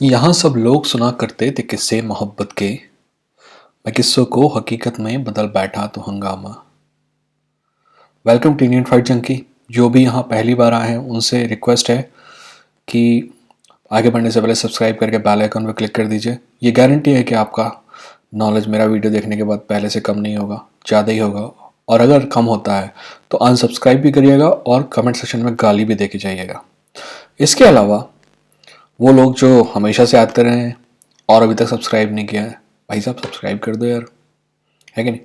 यहाँ सब लोग सुना करते थे किस्से मोहब्बत के। मैं किस्सों को हकीकत में बदल बैठा तो हंगामा। Welcome to Indian fight junkie. जो भी यहाँ पहली बार आए हैं उनसे रिक्वेस्ट है कि आगे बढ़ने से पहले सब्सक्राइब करके बेल आइकन पर क्लिक कर दीजिए। ये गारंटी है कि आपका नॉलेज मेरा वीडियो देखने के बाद पहले से कम नहीं होगा, ज़्यादा ही होगा। और अगर कम होता है तो अनसब्सक्राइब भी करिएगा और कमेंट सेक्शन में गाली भी दे के जाइएगा। इसके अलावा वो लोग जो हमेशा से आते रहे हैं और अभी तक सब्सक्राइब नहीं किया है, भाई साहब सब्सक्राइब कर दो यार, है कि नहीं?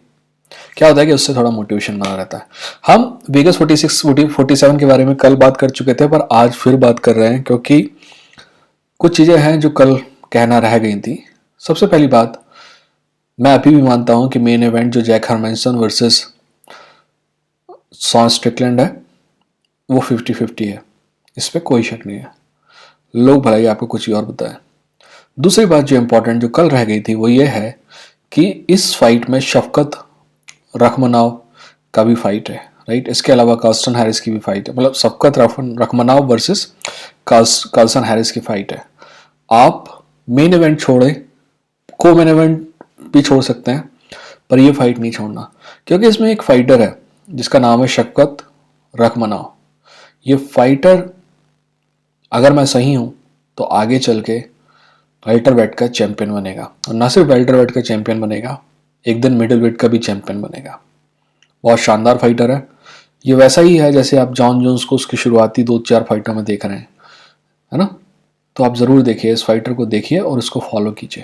क्या होता है कि उससे थोड़ा मोटिवेशन बना रहता है। हम वेगस 46 47 के बारे में कल बात कर चुके थे, पर आज फिर बात कर रहे हैं क्योंकि कुछ चीज़ें हैं जो कल कहना रह गई थी। सबसे पहली बात, मैं अभी भी मानता हूं कि मेन इवेंट जो Jack Hermansson versus Sean Strickland है वो 50-50 है, इस पर कोई शक नहीं है। लोग भलाई आपको कुछ और बताएं। दूसरी बात जो इम्पोर्टेंट जो कल रह गई थी वो ये है कि इस फाइट में शफकत रखमनाव का भी फाइट है, राइट। इसके अलावा कार्लसन हैरिस की भी फाइट है, मतलब शफकत रखमनाव वर्सेस कार्लसन हैरिस की फाइट है। आप मेन इवेंट छोड़े, को मेन इवेंट भी छोड़ सकते हैं, पर ये फाइट नहीं छोड़ना क्योंकि इसमें एक फाइटर है जिसका नाम है शफकत रखमनाव। ये फाइटर, अगर मैं सही हूं तो आगे चल के वेल्टर वेट का चैंपियन बनेगा, और ना सिर्फ वेल्टर वेट का चैंपियन बनेगा, एक दिन मिडिल वेट का भी चैंपियन बनेगा। बहुत शानदार फाइटर है। ये वैसा ही है जैसे आप जॉन जोन्स को उसकी शुरुआती 2-4 फाइटों में देख रहे हैं, है ना। तो आप ज़रूर देखिए, इस फाइटर को देखिए और इसको फॉलो कीजिए,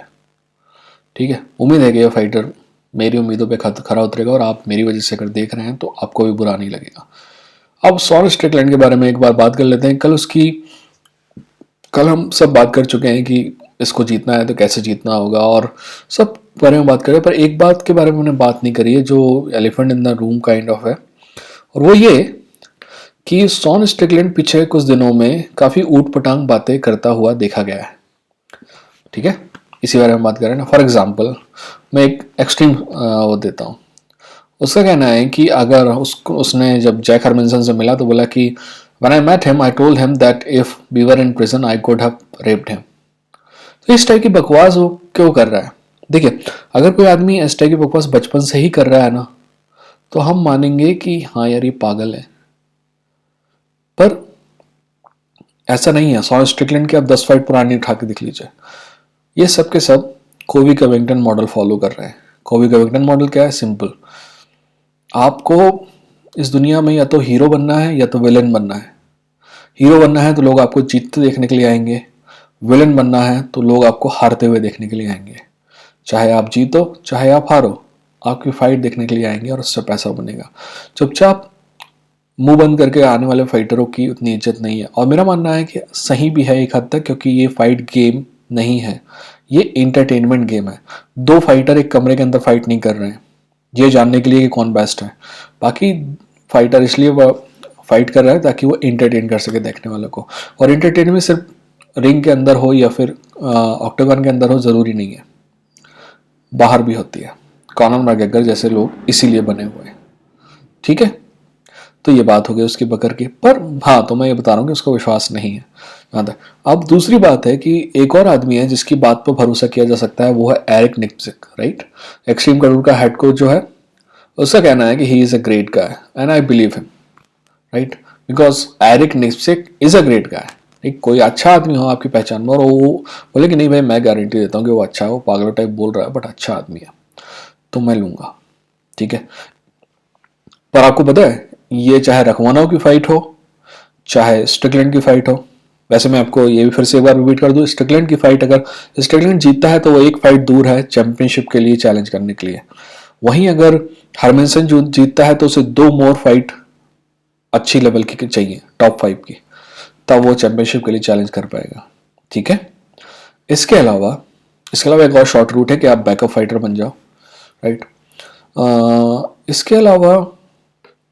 ठीक है। उम्मीद है कि यह फाइटर मेरी उम्मीदों पे खरा उतरेगा और आप मेरी वजह से अगर देख रहे हैं तो आपको भी बुरा नहीं लगेगा। अब शॉन स्ट्रिकलैंड के बारे में एक बार बात कर लेते हैं। कल हम सब बात कर चुके हैं कि इसको जीतना है तो कैसे जीतना होगा और सब बारे में बात करें, पर एक बात के बारे में मैंने बात नहीं करी है जो elephant in the room kind of है, और वो ये कि शॉन स्ट्रिकलैंड पिछले कुछ दिनों में काफ़ी ऊट पटांग बातें करता हुआ देखा गया है, ठीक है। इसी बारे में बात करें ना। फॉर एग्जाम्पल मैं एक एक्सट्रीम वो देता हूँ। उसका कहना है कि अगर उसने जब जैक हरमिनसन से मिला तो बोला कि when I met him I told him that if we were in prison I could have raped him। तो इस टाइप की बकवास वो क्यों कर रहा है? देखिए, अगर कोई आदमी इस टाइप की बकवास बचपन से ही कर रहा है ना, तो हम मानेंगे कि हाँ यार ये पागल है। पर ऐसा नहीं है। शॉन स्ट्रिकलैंड की आप 10 फाइट पुरानी उठा के दिख लीजिए, ये सब के सब कोबी कविंगटन मॉडल फॉलो कर रहे हैं। कोबी कविंगटन मॉडल क्या है? सिंपल, आपको इस दुनिया में या तो हीरो बनना है या तो विलेन बनना है। हीरो बनना है तो लोग आपको जीतते देखने के लिए आएंगे, विलेन बनना है तो लोग आपको हारते हुए देखने के लिए आएंगे। चाहे आप जीतो चाहे आप हारो, आपकी फाइट देखने के लिए आएंगे और उससे पैसा बनेगा। चुपचाप मुंह बंद करके आने वाले फाइटरों की उतनी इज्जत नहीं है, और मेरा मानना है कि सही भी है एक हद तक, क्योंकि ये फाइट गेम नहीं है, ये इंटरटेनमेंट गेम है। दो फाइटर एक कमरे के अंदर फाइट नहीं कर रहे हैं ये जानने के लिए कि कौन बेस्ट है। बाकी फाइटर इसलिए फाइट कर रहा है ताकि वो इंटरटेन कर सके देखने वालों को, और इंटरटेनमेंट सिर्फ रिंग के अंदर हो या फिर ऑक्टागन के अंदर हो ज़रूरी नहीं है, बाहर भी होती है। कॉनर मैकग्रेगर जैसे लोग इसीलिए बने हुए हैं, ठीक है। तो ये बात हो गई उसकी बकर की। पर हाँ, तो मैं ये बता रहा हूँ कि उसको विश्वास नहीं है यहाँ तक। अब दूसरी बात है कि एक और आदमी है जिसकी बात पर भरोसा किया जा सकता है, वो है Eric Nipsic, right. Extreme colour का हेड कोच जो है, उसका कहना है कि he is a great guy and I believe him, right, because Eric Nipsic is a great guy. एक कोई अच्छा आदमी हो आपकी पहचान में और वो बोले कि नहीं भाई मैं गारंटी देता हूँ कि वो अच्छा है, वो पागल टाइप बोल रहा है बट अच्छा आदमी है, तो मैं लूँगा, ठीक है। पर आपको पता है, ये चाहे रखवानाओं की फाइट हो चाहे स्ट्रिकलैंड की फाइट हो, वैसे मैं आपको ये भी फिर से एक बार रिपीट कर दूं, स्ट्रिकलैंड की फाइट अगर स्ट्रिकलैंड जीतता है तो वो एक फाइट दूर है चैंपियनशिप के लिए चैलेंज करने के लिए। वहीं अगर हरमिनसन जो जीतता है तो उसे 2 मोर फाइट अच्छी लेवल की चाहिए, टॉप 5 की, तब वो चैंपियनशिप के लिए चैलेंज कर पाएगा, ठीक है। इसके अलावा एक और शॉर्ट रूट है कि आप बैकअप फाइटर बन जाओ, राइट। इसके अलावा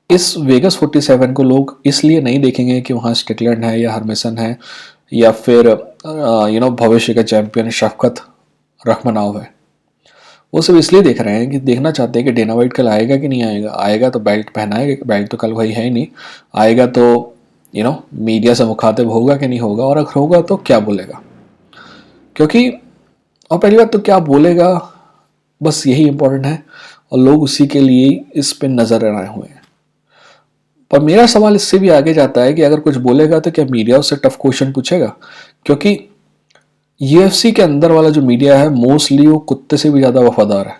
इस वेगस 47 को लोग इसलिए नहीं देखेंगे कि वहाँ स्ट्रिकलैंड है या हरमिसन है या फिर भविष्य का चैंपियन शफकत रखमनाव है। वो सब इसलिए देख रहे हैं कि देखना चाहते हैं कि डेना वाइट कल आएगा कि नहीं आएगा। आएगा तो बेल्ट पहनाएगा, बेल्ट तो कल वही है ही नहीं। आएगा तो मीडिया से मुखातिब होगा कि नहीं होगा, और अगर होगा तो क्या बोलेगा। क्योंकि और पहली बात तो क्या बोलेगा, बस यही इंपॉर्टेंट है, और लोग उसी के लिए इस पे नजर आए हुए हैं। पर मेरा सवाल इससे भी आगे जाता है कि अगर कुछ बोलेगा तो क्या मीडिया उससे टफ क्वेश्चन पूछेगा? क्योंकि यूएफसी के अंदर वाला जो मीडिया है मोस्टली वो कुत्ते से भी ज़्यादा वफादार है।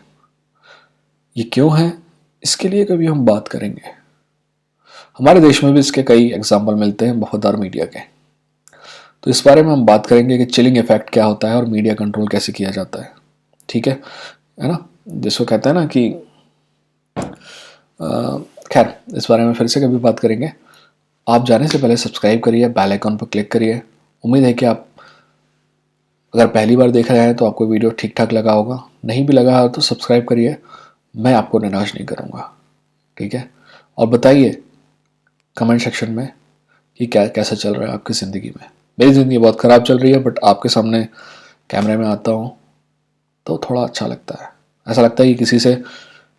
ये क्यों है, इसके लिए कभी हम बात करेंगे। हमारे देश में भी इसके कई एग्जाम्पल मिलते हैं वफादार मीडिया के। तो इस बारे में हम बात करेंगे कि चिलिंग इफेक्ट क्या होता है और मीडिया कंट्रोल कैसे किया जाता है। ठीक है ना, जिसको कहते हैं ना कि खैर इस बारे में फिर से कभी बात करेंगे। आप जाने से पहले सब्सक्राइब करिए, बेल आइकन पर क्लिक करिए। उम्मीद है कि आप अगर पहली बार देख रहे हैं तो आपको वीडियो ठीक ठाक लगा होगा, नहीं भी लगा हो तो सब्सक्राइब करिए, मैं आपको निराश नहीं करूँगा। ठीक है, और बताइए कमेंट सेक्शन में कि क्या कैसा चल रहा है आपकी ज़िंदगी में। मेरी ज़िंदगी बहुत ख़राब चल रही है, बट आपके सामने कैमरे में आता हूँ तो थोड़ा अच्छा लगता है, ऐसा लगता है कि किसी से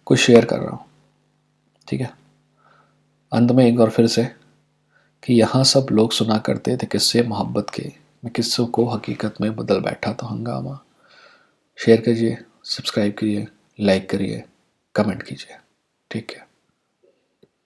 कुछ शेयर कर रहा हूँ। ठीक है, अंत में एक बार फिर से कि यहाँ सब लोग सुना करते थे किस्से मोहब्बत के, मैं किस्सों को हकीकत में बदल बैठा था हंगामा। शेयर कीजिए, सब्सक्राइब कीजिए, लाइक करिए, कमेंट कीजिए। ठीक है।